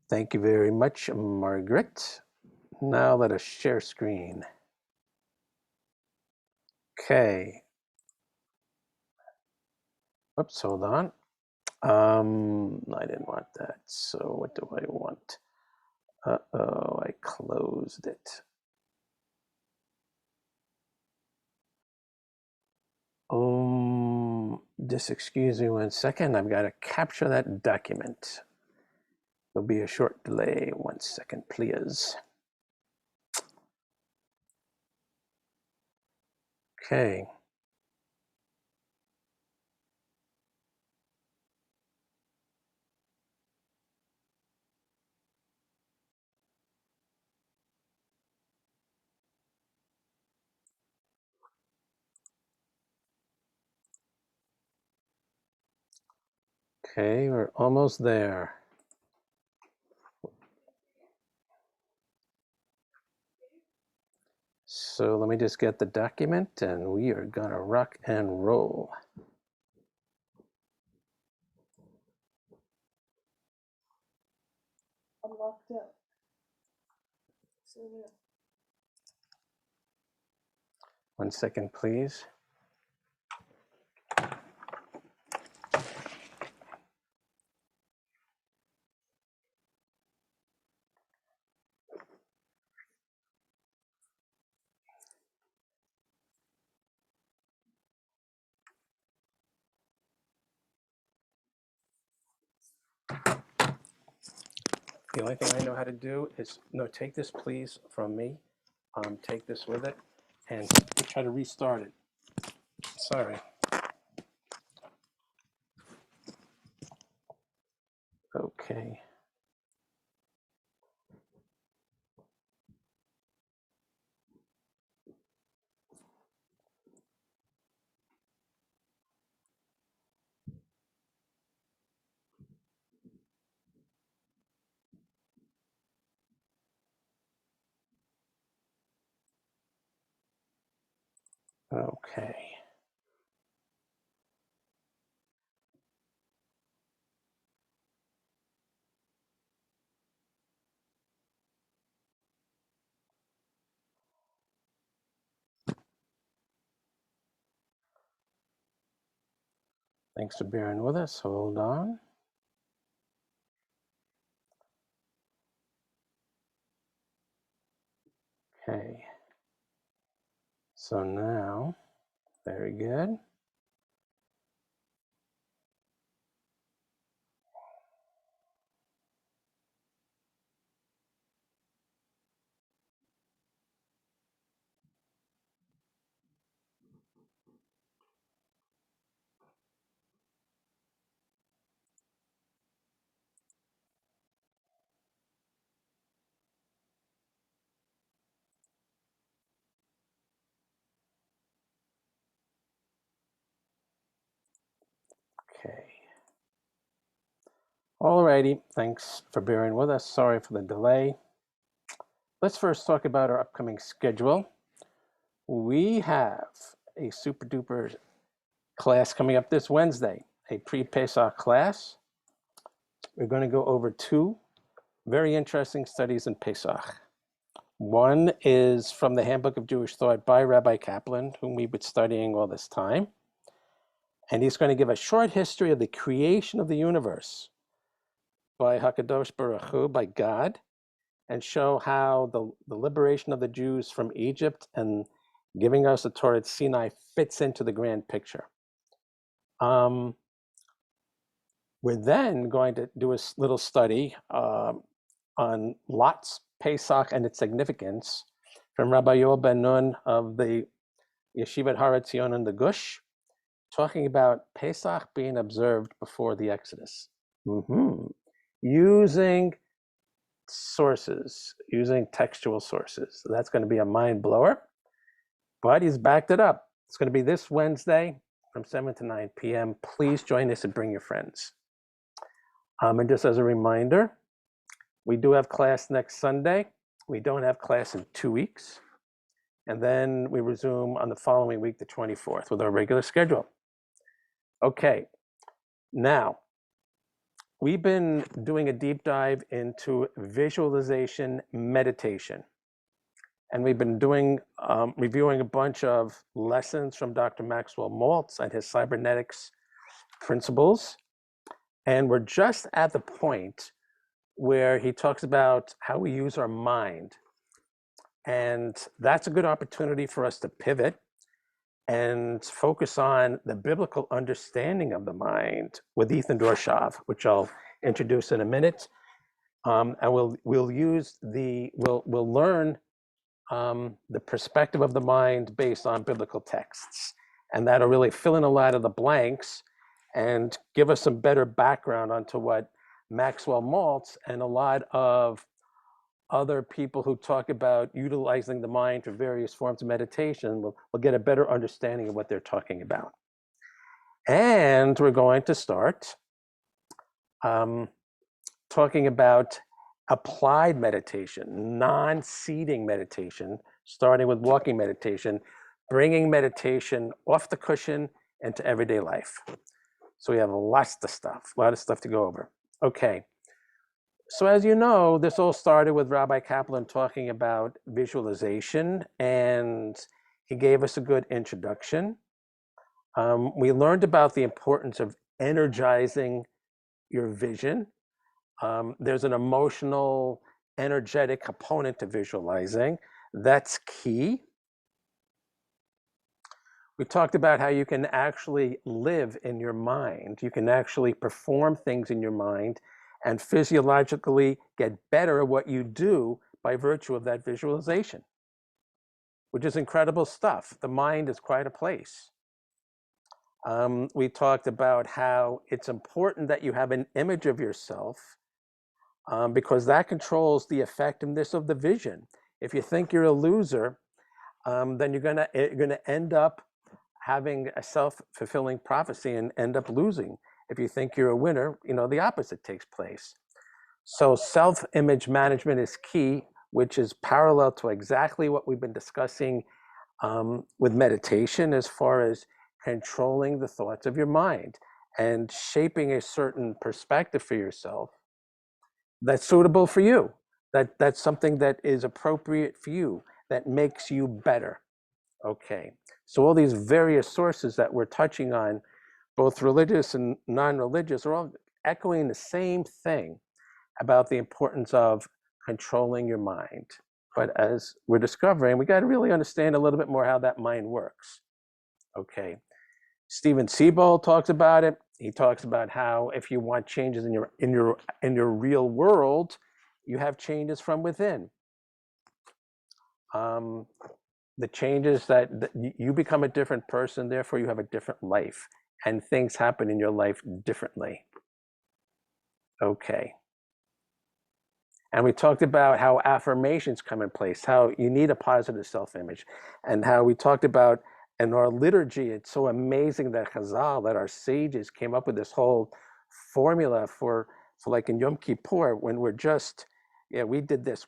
Thank you very much, Margaret. Now let us share screen. Okay. Oops, hold on. I didn't want that. So what do I want? Uh-oh, I closed it. Just excuse me 1 second. I've got to capture that document. There'll be a short delay. 1 second, please. Okay. Okay, we're almost there. So let me just get the document and we are gonna rock and roll. I'm locked up. So yeah. 1 second, please. The only thing I know how to do is, no, take this please from me. Take this with it and try to restart it. Sorry. Okay. Okay. Thanks for bearing with us. Hold on. Okay. So now, very good. Okay. Alrighty, thanks for bearing with us. Sorry for the delay. Let's first talk about our upcoming schedule. We have a super duper class coming up this Wednesday, a pre-Pesach class. We're going to go over two very interesting studies in Pesach. One is from the Handbook of Jewish Thought by Rabbi Kaplan, whom we've been studying all this time. And he's going to give a short history of the creation of the universe by Hakadosh Baruch Hu, by God, and show how the liberation of the Jews from Egypt and giving us the Torah at Sinai fits into the grand picture. We're then going to do a little study on Lot's Pesach and its significance from Rabbi Yoel Ben Nun of the Yeshivat Har Etzion in the Gush, talking about Pesach being observed before the Exodus. Using sources, using textual sources. So that's going to be a mind blower, but he's backed it up. It's going to be this Wednesday from 7 to 9 p.m. Please join us and bring your friends. And just as a reminder, we do have class next Sunday. We don't have class in 2 weeks. And then we resume on the following week, the 24th, with our regular schedule. Okay, now, we've been doing a deep dive into visualization meditation. And we've been doing reviewing a bunch of lessons from Dr. Maxwell Maltz and his cybernetics principles. And we're just at the point where he talks about how we use our mind. And that's a good opportunity for us to pivot and focus on the biblical understanding of the mind with Dor Shav, which I'll introduce in a minute. And we'll learn the perspective of the mind based on biblical texts, and that'll really fill in a lot of the blanks and give us some better background onto what Maxwell Maltz and a lot of other people who talk about utilizing the mind for various forms of meditation will get a better understanding of what they're talking about. And we're going to start talking about applied meditation, non-seating meditation, starting with walking meditation, bringing meditation off the cushion into everyday life. So we have a lot of stuff to go over. Okay. So as you know, this all started with Rabbi Kaplan talking about visualization, and he gave us a good introduction. We learned about the importance of energizing your vision. There's an emotional, energetic component to visualizing. That's key. We talked about how you can actually live in your mind. You can actually perform things in your mind and physiologically get better at what you do by virtue of that visualization, which is incredible stuff. The mind is quite a place. We talked about how it's important that you have an image of yourself because that controls the effectiveness of the vision. If you think you're a loser, then you're gonna end up having a self-fulfilling prophecy and end up losing. If you think you're a winner, the opposite takes place. So self-image management is key, which is parallel to exactly what we've been discussing with meditation as far as controlling the thoughts of your mind and shaping a certain perspective for yourself that's suitable for you, that's something that is appropriate for you, that makes you better. Okay, so all these various sources that we're touching on, both religious and non-religious, are all echoing the same thing about the importance of controlling your mind. But as we're discovering, we got to really understand a little bit more how that mind works. Okay, Stephen Siebold talks about it. He talks about how if you want changes in your real world, you have changes from within. The changes that you become a different person, therefore you have a different life, and things happen in your life differently. Okay. And we talked about how affirmations come in place, how you need a positive self-image, and how we talked about in our liturgy, it's so amazing that Chazal, that our sages came up with this whole formula for like in Yom Kippur, when we're just, we did this,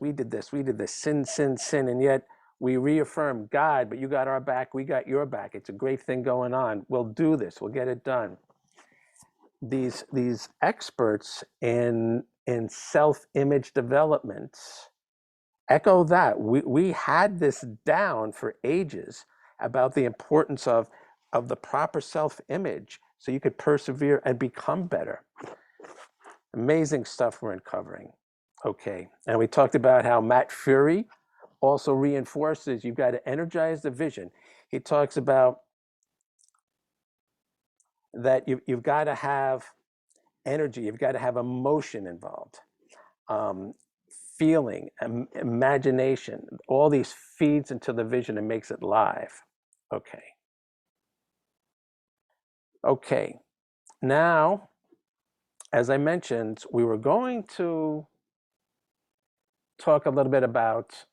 sin, sin, sin, and yet we reaffirm God, but you got our back, we got your back. It's a great thing going on. We'll do this, we'll get it done. These experts in self-image development echo that. We had this down for ages about the importance of the proper self-image so you could persevere and become better. Amazing stuff we're uncovering. Okay, and we talked about how Matt Fury also reinforces you've got to energize the vision. He talks about that you've got to have energy, you've got to have emotion involved, feeling, imagination. All these feeds into the vision and makes it live. Okay. Okay. Now, as I mentioned, we were going to talk a little bit about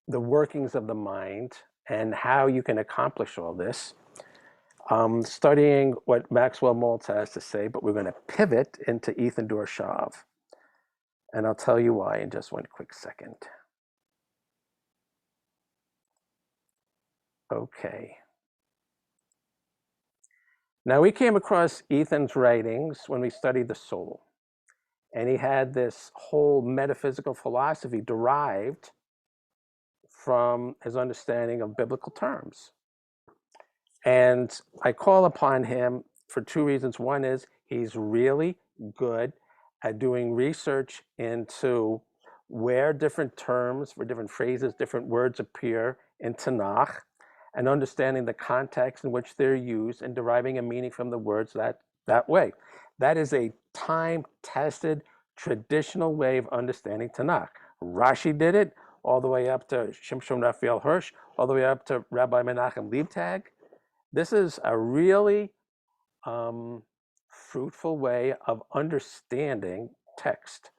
the workings of the mind and how you can accomplish all this. Studying what Maxwell Maltz has to say, but we're going to pivot into Dor Shav. And I'll tell you why in just one quick second. Okay. Now, we came across Ethan's writings when we studied the soul, and he had this whole metaphysical philosophy derived from his understanding of biblical terms. And I call upon him for two reasons. One is he's really good at doing research into where different terms, where different phrases, different words appear in Tanakh, and understanding the context in which they're used and deriving a meaning from the words that way. That is a time-tested, traditional way of understanding Tanakh. Rashi did it all the way up to Shimshon Raphael Hirsch, all the way up to Rabbi Menachem Leibtag. This is a really fruitful way of understanding text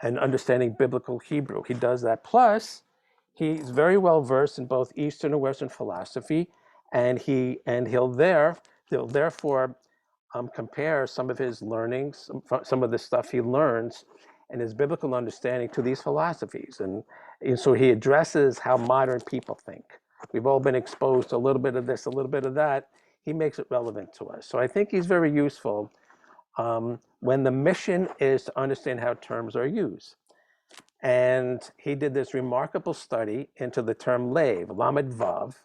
and understanding biblical Hebrew. He does that. Plus, he's very well versed in both Eastern and Western philosophy, and he'll therefore compare some of his learnings, some of the stuff he learns, and his biblical understanding to these philosophies. And so he addresses how modern people think. We've all been exposed to a little bit of this, a little bit of that. He makes it relevant to us. So I think he's very useful when the mission is to understand how terms are used. And he did this remarkable study into the term lave, lamed vav,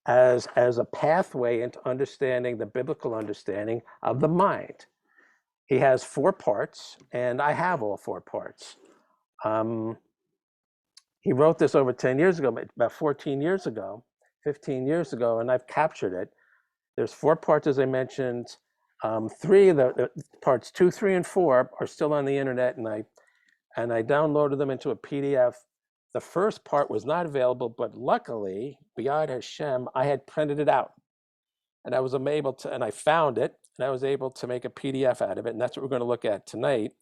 as a pathway into understanding the biblical understanding of the mind. He has 4 parts, and I have all 4 parts. He wrote this over 10 years ago, about 14 years ago, 15 years ago, and I've captured it. There's 4 parts, as I mentioned. 3 of the parts 2, 3, and 4 are still on the internet, and I downloaded them into a PDF. The first part was not available, but luckily, B'yad Hashem, I had printed it out, and I found it, and I was able to make a PDF out of it, and that's what we're going to look at tonight.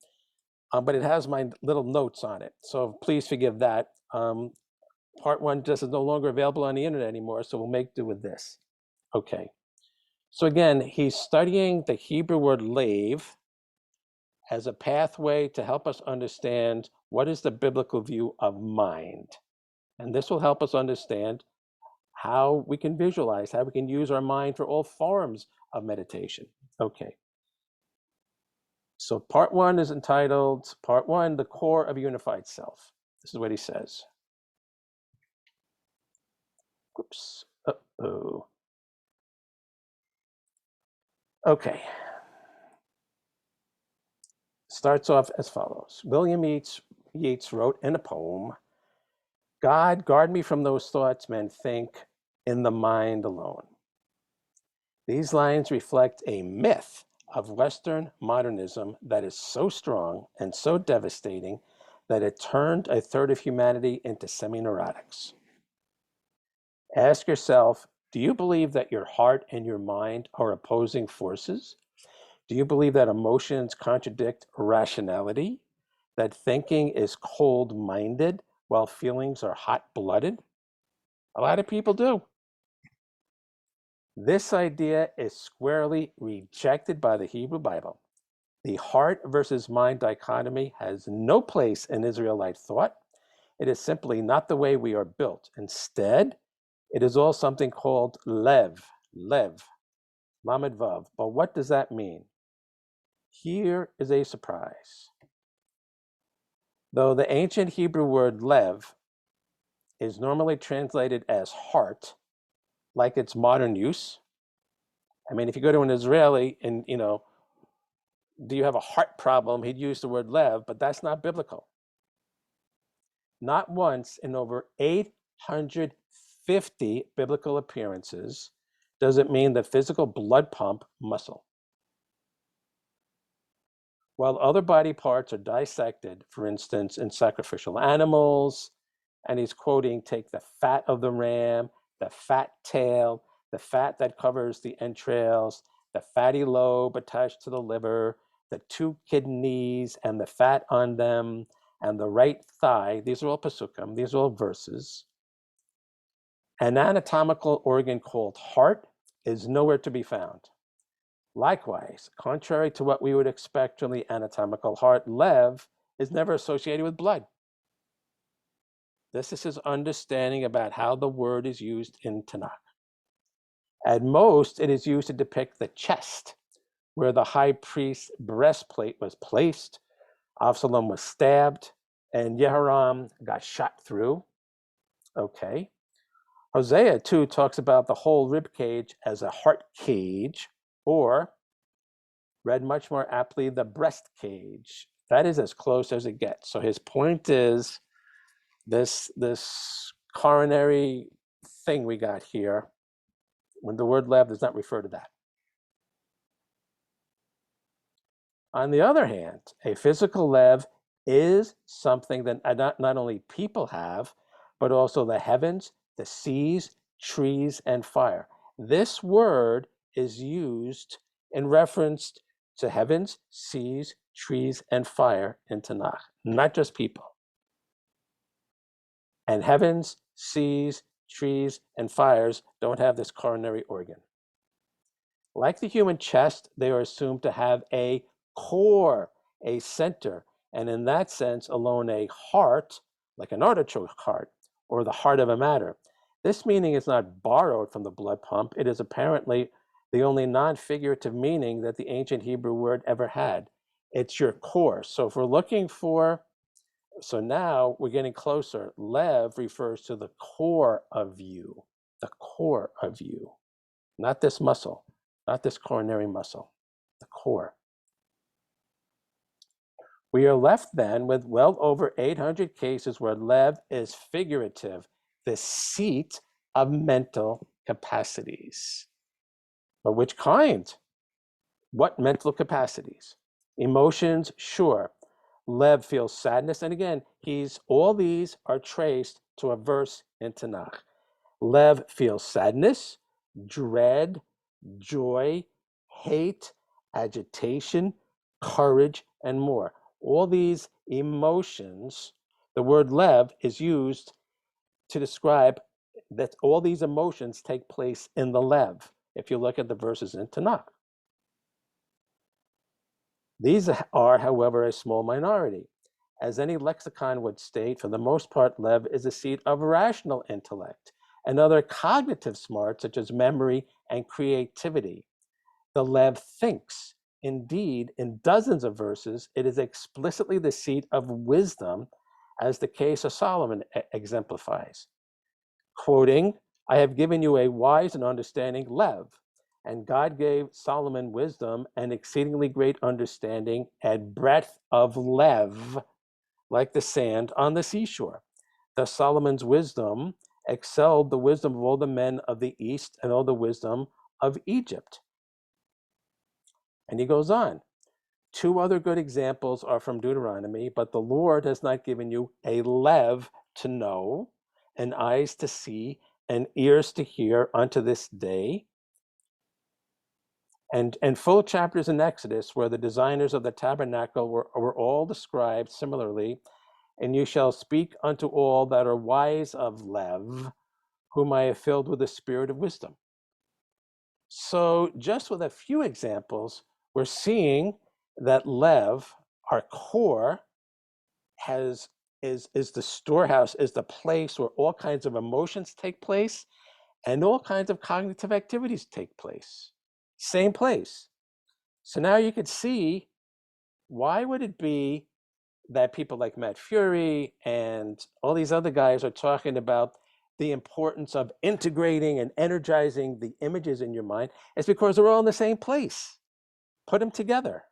But it has my little notes on it, so please forgive that. Part 1 just is no longer available on the internet anymore, so we'll make do with this. Okay. So again, he's studying the Hebrew word lave as a pathway to help us understand what is the biblical view of mind. And this will help us understand how we can visualize, how we can use our mind for all forms of meditation. Okay. So part 1 is entitled, part 1, the core of a unified self. This is what he says. Oops. Uh-oh. Okay. Starts off as follows. William Yeats wrote in a poem, God, guard me from those thoughts men think in the mind alone. These lines reflect a myth of Western modernism that is so strong and so devastating that it turned a third of humanity into semi-neurotics. Ask yourself, do you believe that your heart and your mind are opposing forces? Do you believe that emotions contradict rationality? That thinking is cold-minded while feelings are hot-blooded? A lot of people do. This idea is squarely rejected by the Hebrew Bible. The heart versus mind dichotomy has no place in Israelite thought. It is simply not the way we are built. Instead, it is all something called lev, lamed vav. But what does that mean? Here is a surprise. Though the ancient Hebrew word lev is normally translated as heart, like its modern use. I mean, if you go to an Israeli and, do you have a heart problem? He'd use the word lev, but that's not biblical. Not once in over 850 biblical appearances does it mean the physical blood pump muscle. While other body parts are dissected, for instance, in sacrificial animals, and he's quoting, take the fat of the ram, the fat tail, the fat that covers the entrails, the fatty lobe attached to the liver, the 2 kidneys and the fat on them, and the right thigh. These are all pasukim, these are all verses. An anatomical organ called heart is nowhere to be found. Likewise, contrary to what we would expect from the anatomical heart, lev is never associated with blood. This is his understanding about how the word is used in Tanakh. At most, it is used to depict the chest, where the high priest's breastplate was placed. Absalom was stabbed, and Jehoram got shot through. Okay. Hosea, too, talks about the whole rib cage as a heart cage, or, read much more aptly, the breast cage. That is as close as it gets. So his point is this coronary thing we got here, when the word lev does not refer to that. On the other hand, a physical lev is something that not only people have, but also the heavens, the seas, trees, and fire. This word is used in reference to heavens, seas, trees, and fire in Tanakh, not just people. And heavens, seas, trees, and fires don't have this coronary organ. Like the human chest, they are assumed to have a core, a center, and in that sense alone a heart, like an artichoke heart, or the heart of a matter. This meaning is not borrowed from the blood pump. It is apparently the only non-figurative meaning that the ancient Hebrew word ever had. It's your core. So if we're looking for, so now we're getting closer. Lev refers to the core of you, the core of you, not this muscle, not this coronary muscle, the core. We are left then with well over 800 cases where lev is figurative, the seat of mental capacities. But which kind? What mental capacities? Emotions, sure. Lev feels sadness, and again, all these are traced to a verse in Tanakh. Lev feels sadness, dread, joy, hate, agitation, courage, and more. All these emotions, the word lev is used to describe that all these emotions take place in the lev, if you look at the verses in Tanakh. These are, however, a small minority. As any lexicon would state, for the most part, lev is a seat of rational intellect and other cognitive smarts, such as memory and creativity. The lev thinks. Indeed, in dozens of verses, it is explicitly the seat of wisdom, as the case of Solomon exemplifies. Quoting, I have given you a wise and understanding lev, and God gave Solomon wisdom and exceedingly great understanding and breadth of lev, like the sand on the seashore. Thus Solomon's wisdom excelled the wisdom of all the men of the East and all the wisdom of Egypt. And he goes on. Two other good examples are from Deuteronomy, but the Lord has not given you a lev to know, and eyes to see, and ears to hear unto this day. And full chapters in Exodus where the designers of the tabernacle were all described similarly. And you shall speak unto all that are wise of lev, whom I have filled with the spirit of wisdom. So just with a few examples, we're seeing that lev, our core, is the storehouse, is the place where all kinds of emotions take place and all kinds of cognitive activities take place. Same place. So now you could see, why would it be that people like Matt Fury and all these other guys are talking about the importance of integrating and energizing the images in your mind? It's because they're all in the same place. Put them together.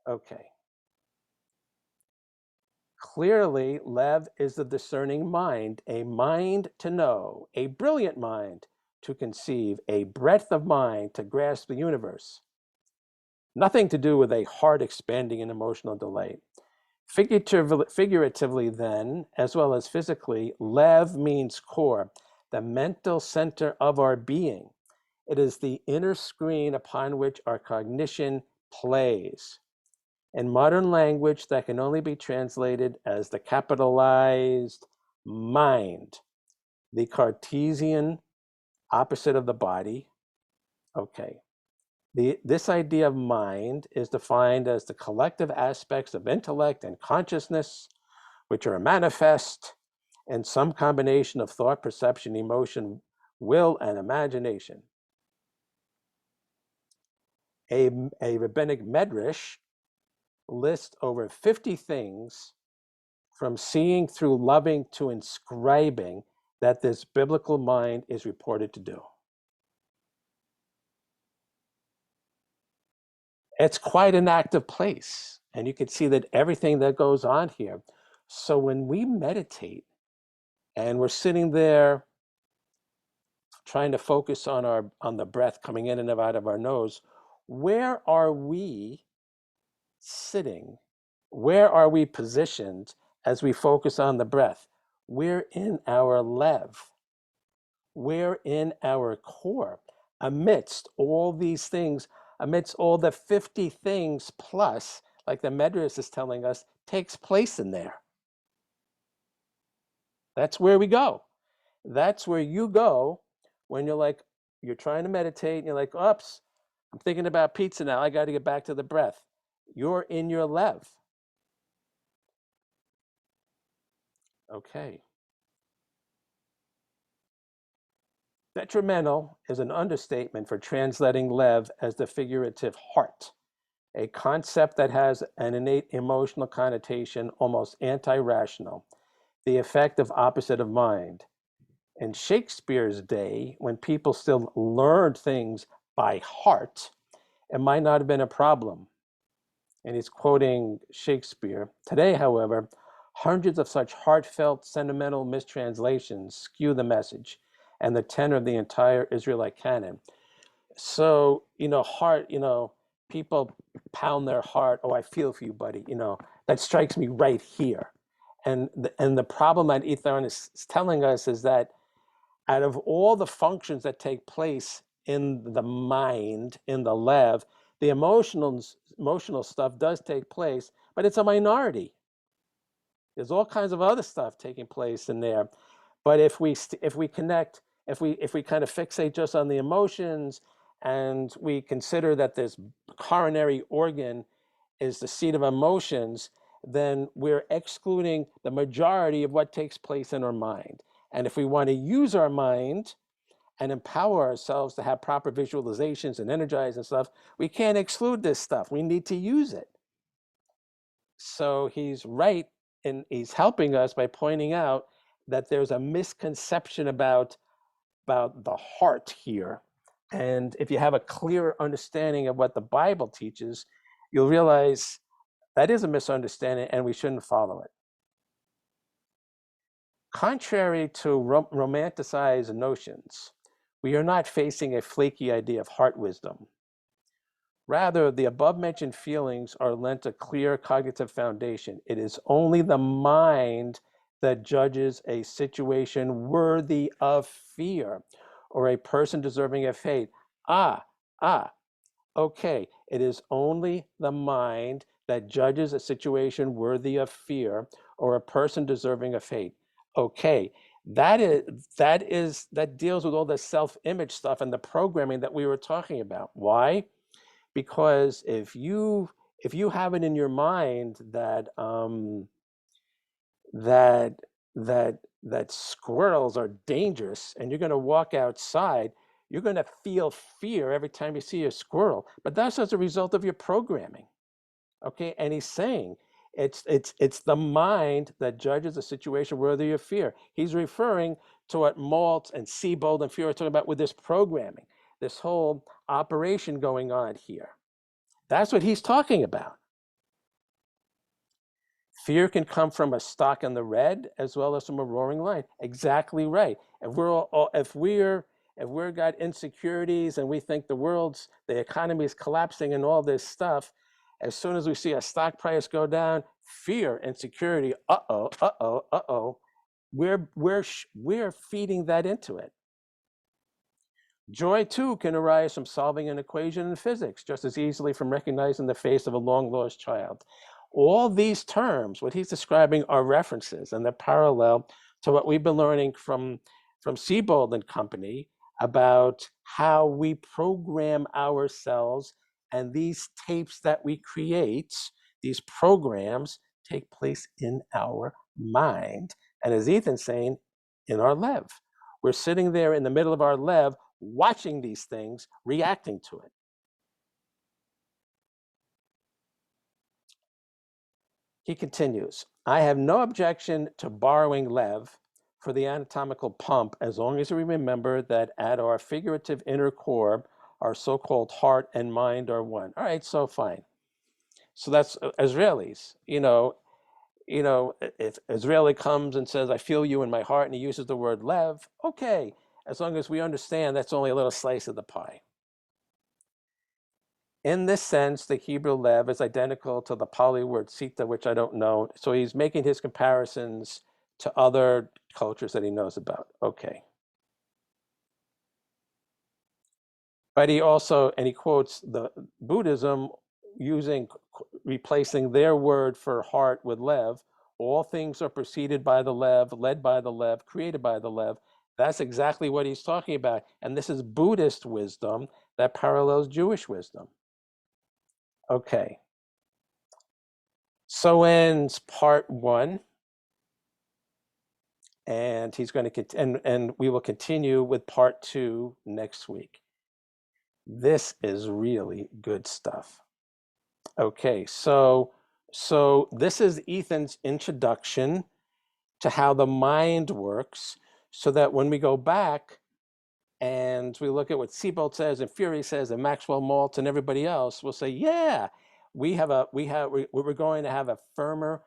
Okay. Clearly, Lev is the discerning mind, a mind to know, a brilliant mind to conceive, a breadth of mind to grasp the universe. Nothing to do with a heart expanding and emotional delight. Figuratively, then, as well as physically, Lev means core, the mental center of our being. It is the inner screen upon which our cognition plays. In modern language, that can only be translated as the capitalized mind, the Cartesian opposite of the body. Okay. This idea of mind is defined as the collective aspects of intellect and consciousness, which are manifest in some combination of thought, perception, emotion, will, and imagination. A rabbinic medrash lists over 50 things, from seeing through loving to inscribing, that this biblical mind is reported to do. It's quite an active place, and you can see that everything that goes on here. So when we meditate and we're sitting there trying to focus on the breath coming in and out of our nose, where are we sitting? Where are we positioned as we focus on the breath? We're in our lev. We're in our core. Amidst all these things, amidst all the 50 things plus, like the Medrash is telling us, takes place in there. That's where we go. That's where you go when you're trying to meditate and you're like, oops, I'm thinking about pizza now. I got to get back to the breath. You're in your lev. Okay. Detrimental is an understatement for translating lev as the figurative heart, a concept that has an innate emotional connotation, almost anti-rational, the effect of opposite of mind. In Shakespeare's day, when people still learned things by heart, it might not have been a problem. And he's quoting Shakespeare. Today, however, hundreds of such heartfelt, sentimental mistranslations skew the message and the tenor of the entire Israelite canon. So, heart, people pound their heart. Oh, I feel for you, buddy. That strikes me right here. And the problem that Ethan is telling us is that out of all the functions that take place in the mind, in the lev, the emotional stuff does take place, but it's a minority. There's all kinds of other stuff taking place in there. But if we connect, if we kind of fixate just on the emotions, and we consider that this coronary organ is the seat of emotions, then we're excluding the majority of what takes place in our mind. And if we want to use our mind and empower ourselves to have proper visualizations and energize and stuff, we can't exclude this stuff. We need to use it. So he's right, and he's helping us by pointing out that there's a misconception about the heart here. And if you have a clear understanding of what the Bible teaches, you'll realize that is a misunderstanding and we shouldn't follow it. Contrary to romanticized notions, we are not facing a flaky idea of heart wisdom. Rather, the above-mentioned feelings are lent a clear cognitive foundation. It is only the mind that judges a situation worthy of fear or a person deserving of hate. Okay. It is only the mind that judges a situation worthy of fear or a person deserving of hate. Okay. That deals with all the self-image stuff and the programming that we were talking about. Why? Because if you have it in your mind that that that squirrels are dangerous and you're going to walk outside, you're going to feel fear every time you see a squirrel, but that's as a result of your programming. Okay. And he's saying it's the mind that judges a situation worthy of fear. He's referring to what Maltz and Siebold and Fuhrer are talking about with this programming, this whole operation going on here. That's what he's talking about. Fear can come from a stock in the red as well as from a roaring lion. Exactly right. If we're got insecurities and we think the economy is collapsing and all this stuff, as soon as we see a stock price go down, fear, insecurity, we're feeding that into it. Joy, too, can arise from solving an equation in physics just as easily from recognizing the face of a long-lost child. All these terms, what he's describing, are references, and they're parallel to what we've been learning from Siebold and company about how we program ourselves, and these tapes that we create, these programs, take place in our mind. And as Ethan's saying, in our lev. We're sitting there in the middle of our lev, watching these things, reacting to it. He continues, I have no objection to borrowing lev for the anatomical pump as long as we remember that at our figurative inner core, our so-called heart and mind are one. All right, so fine. So that's Israelis. If Israeli comes and says, I feel you in my heart, and he uses the word lev, okay, as long as we understand that's only a little slice of the pie. In this sense, the Hebrew lev is identical to the Pali word sita, which I don't know. So he's making his comparisons to other cultures that he knows about. Okay. But he also, and he quotes the Buddhism replacing their word for heart with lev. All things are preceded by the lev, led by the lev, created by the lev. That's exactly what he's talking about. And this is Buddhist wisdom that parallels Jewish wisdom. Okay. So ends part 1. And he's going to and we will continue with part 2 next week. This is really good stuff. Okay, so this is Ethan's introduction to how the mind works, so that when we go back and we look at what Siebold says and Fury says and Maxwell Maltz and everybody else, we'll say, yeah, we're going to have a firmer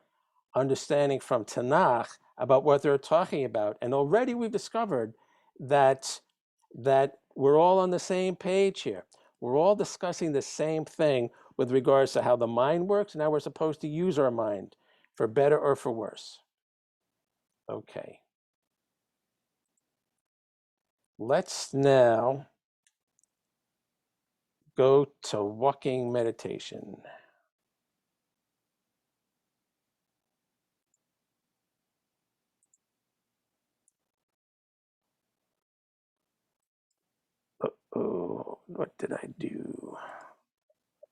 understanding from Tanakh about what they're talking about. And already we've discovered that we're all on the same page here. We're all discussing the same thing with regards to how the mind works and how we're supposed to use our mind for better or for worse. Okay. Let's now go to walking meditation. Oh, what did I do?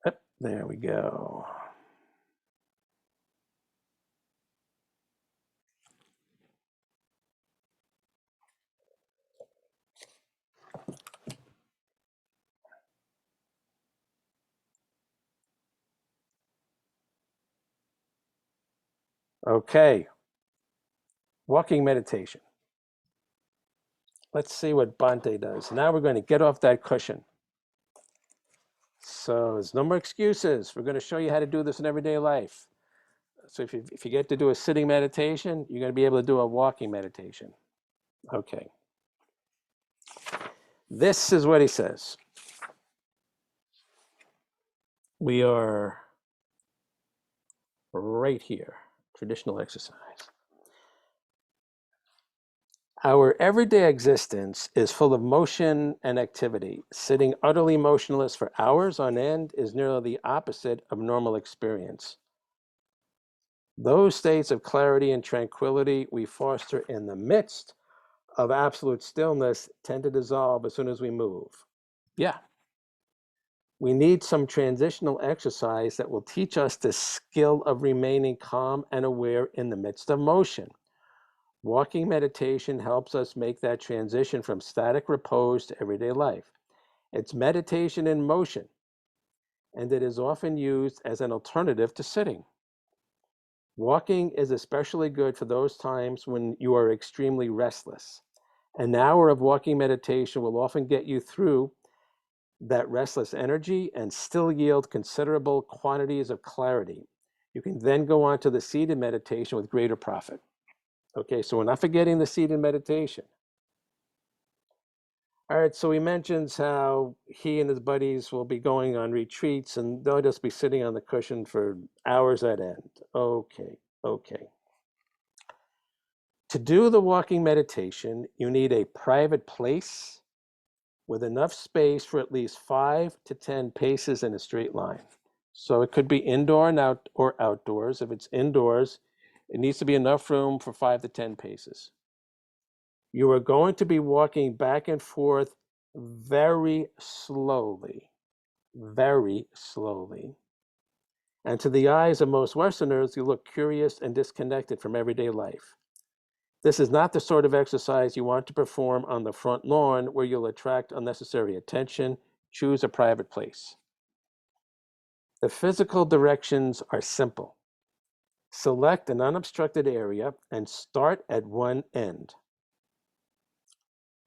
Oh, there we go. Okay. Walking meditation. Let's see what Bhante does. Now we're going to get off that cushion. So there's no more excuses. We're going to show you how to do this in everyday life. So if you get to do a sitting meditation, you're going to be able to do a walking meditation. Okay. This is what he says. We are right here. Traditional exercise. Our everyday existence is full of motion and activity. Sitting utterly motionless for hours on end is nearly the opposite of normal experience. Those states of clarity and tranquility we foster in the midst of absolute stillness tend to dissolve as soon as we move. Yeah. We need some transitional exercise that will teach us the skill of remaining calm and aware in the midst of motion. Walking meditation helps us make that transition from static repose to everyday life. It's meditation in motion, and it is often used as an alternative to sitting. Walking is especially good for those times when you are extremely restless. An hour of walking meditation will often get you through that restless energy and still yield considerable quantities of clarity. You can then go on to the seated meditation with greater profit. Okay, so we're not forgetting the seated meditation. All right, so he mentions how he and his buddies will be going on retreats and they'll just be sitting on the cushion for hours at end. Okay. To do the walking meditation, you need a private place with enough space for at least 5 to 10 paces in a straight line. So it could be indoor or outdoors. If it's indoors, it needs to be enough room for 5 to 10 paces. You are going to be walking back and forth very slowly, very slowly. And to the eyes of most Westerners, you look curious and disconnected from everyday life. This is not the sort of exercise you want to perform on the front lawn where you'll attract unnecessary attention. Choose a private place. The physical directions are simple. Select an unobstructed area and start at one end.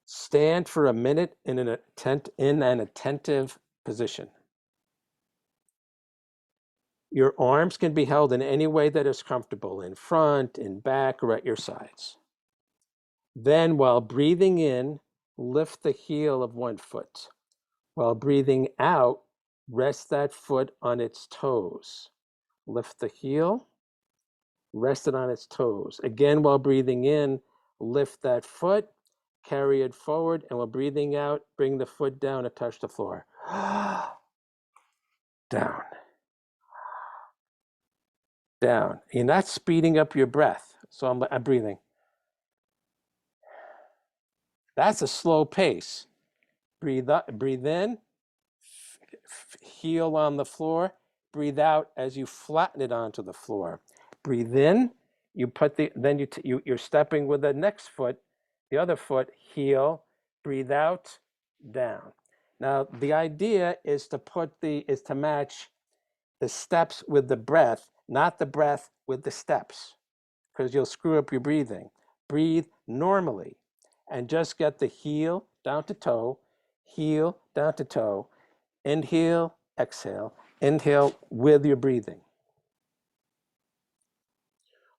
Stand for a minute in an attentive position. Your arms can be held in any way that is comfortable, in front, in back, or at your sides. Then, while breathing in, lift the heel of one foot. While breathing out, rest that foot on its toes. Lift the heel, rest it on its toes. Again, while breathing in, lift that foot, carry it forward, and while breathing out, bring the foot down and touch the floor. Down, down. You're not speeding up your breath. So I'm breathing. That's a slow pace. Breathe up, breathe in, heel on the floor. Breathe out as you flatten it onto the floor. Breathe in, you put you're stepping with the next foot, the other foot, heel, breathe out, down. Now the idea is to match the steps with the breath, not the breath with the steps, because you'll screw up your breathing. Breathe normally and just get the heel down to toe, heel down to toe, inhale, exhale, inhale with your breathing.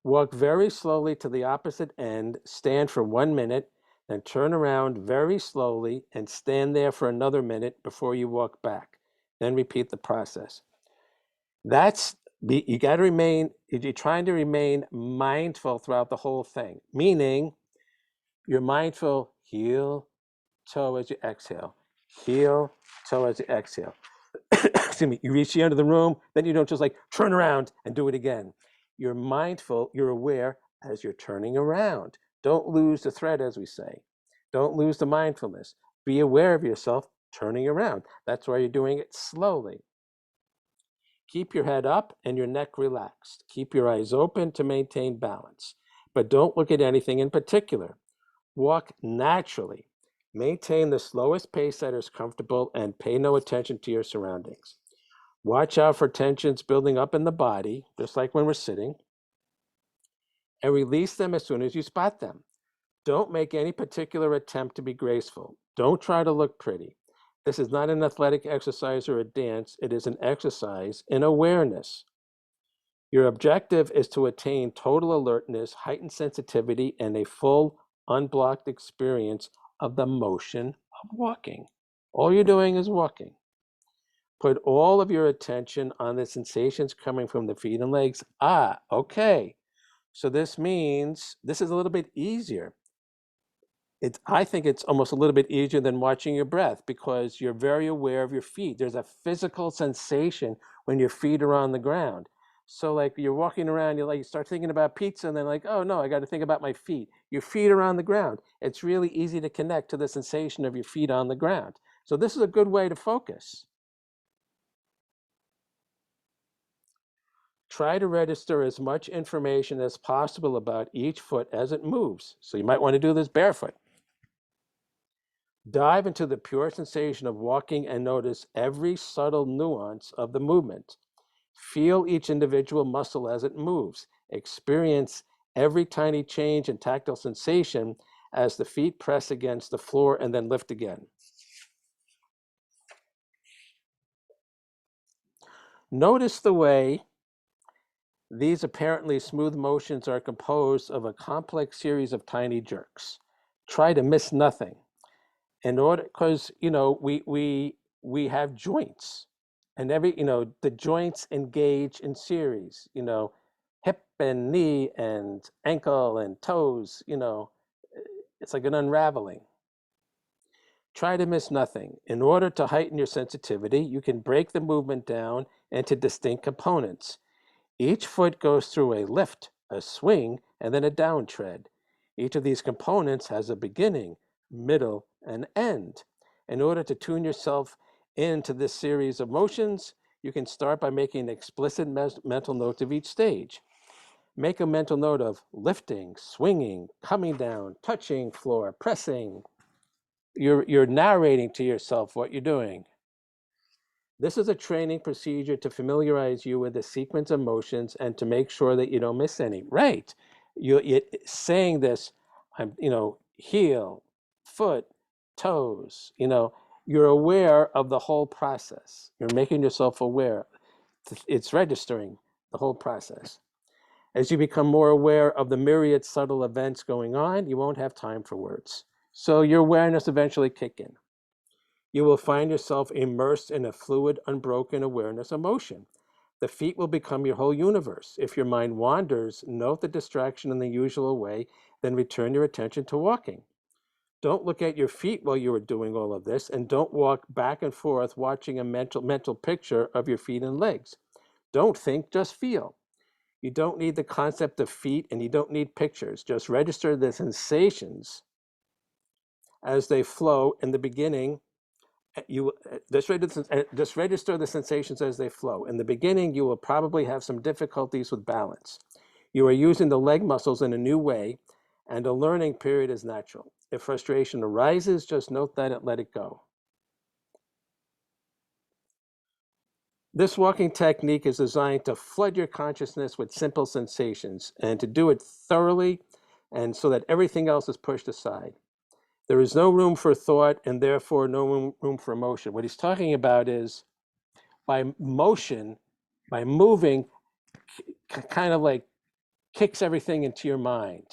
Walk very slowly to the opposite end, stand for 1 minute, then turn around very slowly and stand there for another minute before you walk back. Then repeat the process. You got to remain, you're trying to remain mindful throughout the whole thing, meaning you're mindful, heel, toe as you exhale, heel, toe as you exhale. Excuse me, you reach the end of the room, then you don't just like turn around and do it again. You're mindful, you're aware as you're turning around. Don't lose the thread, as we say. Don't lose the mindfulness. Be aware of yourself turning around. That's why you're doing it slowly. Keep your head up and your neck relaxed. Keep your eyes open to maintain balance, but don't look at anything in particular. Walk naturally. Maintain the slowest pace that is comfortable and pay no attention to your surroundings. Watch out for tensions building up in the body, just like when we're sitting, and release them as soon as you spot them. Don't make any particular attempt to be graceful. Don't try to look pretty. This is not an athletic exercise or a dance. It is an exercise in awareness. Your objective is to attain total alertness, heightened sensitivity, and a full, unblocked experience of the motion of walking. All you're doing is walking. Put all of your attention on the sensations coming from the feet and legs. Okay. So this means this is a little bit easier. I think it's almost a little bit easier than watching your breath because you're very aware of your feet. There's a physical sensation when your feet are on the ground. So like you're walking around, you start thinking about pizza and then like, oh no, I got to think about my feet. Your feet are on the ground. It's really easy to connect to the sensation of your feet on the ground. So this is a good way to focus. Try to register as much information as possible about each foot as it moves. So you might want to do this barefoot. Dive into the pure sensation of walking and notice every subtle nuance of the movement. Feel each individual muscle as it moves. Experience every tiny change in tactile sensation as the feet press against the floor and then lift again. Notice the way these apparently smooth motions are composed of a complex series of tiny jerks. Try to miss nothing. Because we have joints, and the joints engage in series. Hip and knee and ankle and toes. It's like an unraveling. Try to miss nothing. In order to heighten your sensitivity, you can break the movement down into distinct components. Each foot goes through a lift, a swing, and then a down tread. Each of these components has a beginning, middle, and end. In order to tune yourself into this series of motions, you can start by making explicit mental notes of each stage. Make a mental note of lifting, swinging, coming down, touching floor, pressing. You're narrating to yourself what you're doing. This is a training procedure to familiarize you with the sequence of motions and to make sure that you don't miss any. Right. You're saying this, heel, foot, toes, you're aware of the whole process. You're making yourself aware. It's registering the whole process. As you become more aware of the myriad subtle events going on, you won't have time for words. So your awareness eventually kick in. You will find yourself immersed in a fluid, unbroken awareness of motion. The feet will become your whole universe. If your mind wanders, note the distraction in the usual way, then return your attention to walking. Don't look at your feet while you are doing all of this, and don't walk back and forth watching a mental picture of your feet and legs. Don't think, just feel. You don't need the concept of feet and you don't need pictures. Just register the sensations as they flow in the beginning. You just register the sensations as they flow. In the beginning, you will probably have some difficulties with balance. You are using the leg muscles in a new way, and a learning period is natural. If frustration arises, just note that and let it go. This walking technique is designed to flood your consciousness with simple sensations and to do it thoroughly and so that everything else is pushed aside. There is no room for thought and therefore no room for emotion. What he's talking about is by motion, by moving, kind of like kicks everything into your mind.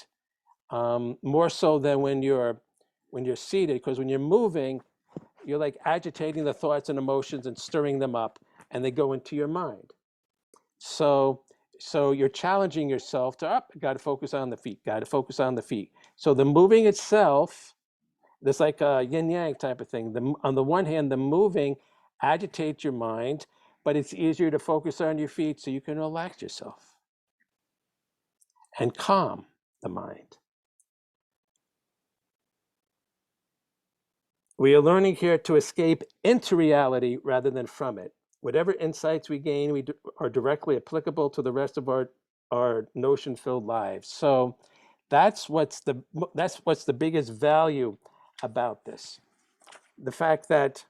More so than when you're seated, because when you're moving, you're like agitating the thoughts and emotions and stirring them up, and they go into your mind. So you're challenging yourself to got to focus on the feet, got to focus on the feet. So the moving itself, there's like a yin yang type of thing. On the one hand, the moving agitates your mind, but it's easier to focus on your feet so you can relax yourself and calm the mind. We are learning here to escape into reality rather than from it. Whatever insights we gain are directly applicable to the rest of our notion-filled lives. So that's what's the biggest value about this. The fact that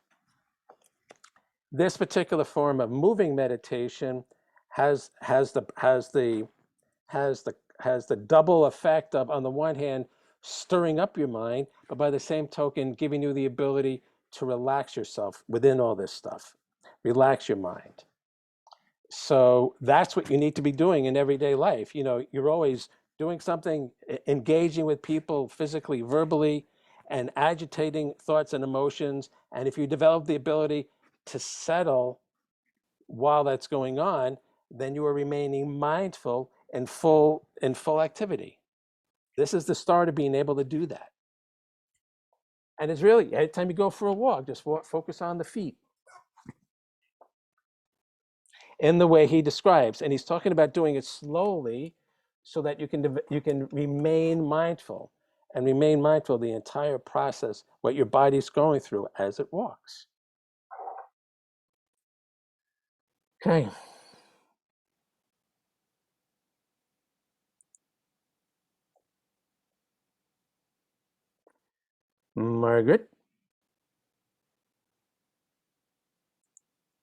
this particular form of moving meditation has the double effect of, on the one hand, stirring up your mind, but by the same token, giving you the ability to relax yourself within all this stuff. Relax your mind. So that's what you need to be doing in everyday life. You're always doing something, engaging with people physically, verbally, and agitating thoughts and emotions. And if you develop the ability to settle while that's going on, then you are remaining mindful and full activity. This is the start of being able to do that. And it's really, every time you go for a walk, just focus on the feet in the way he describes. And he's talking about doing it slowly so that you can remain mindful and remain mindful the entire process, what your body's going through as it walks. Okay. Margaret?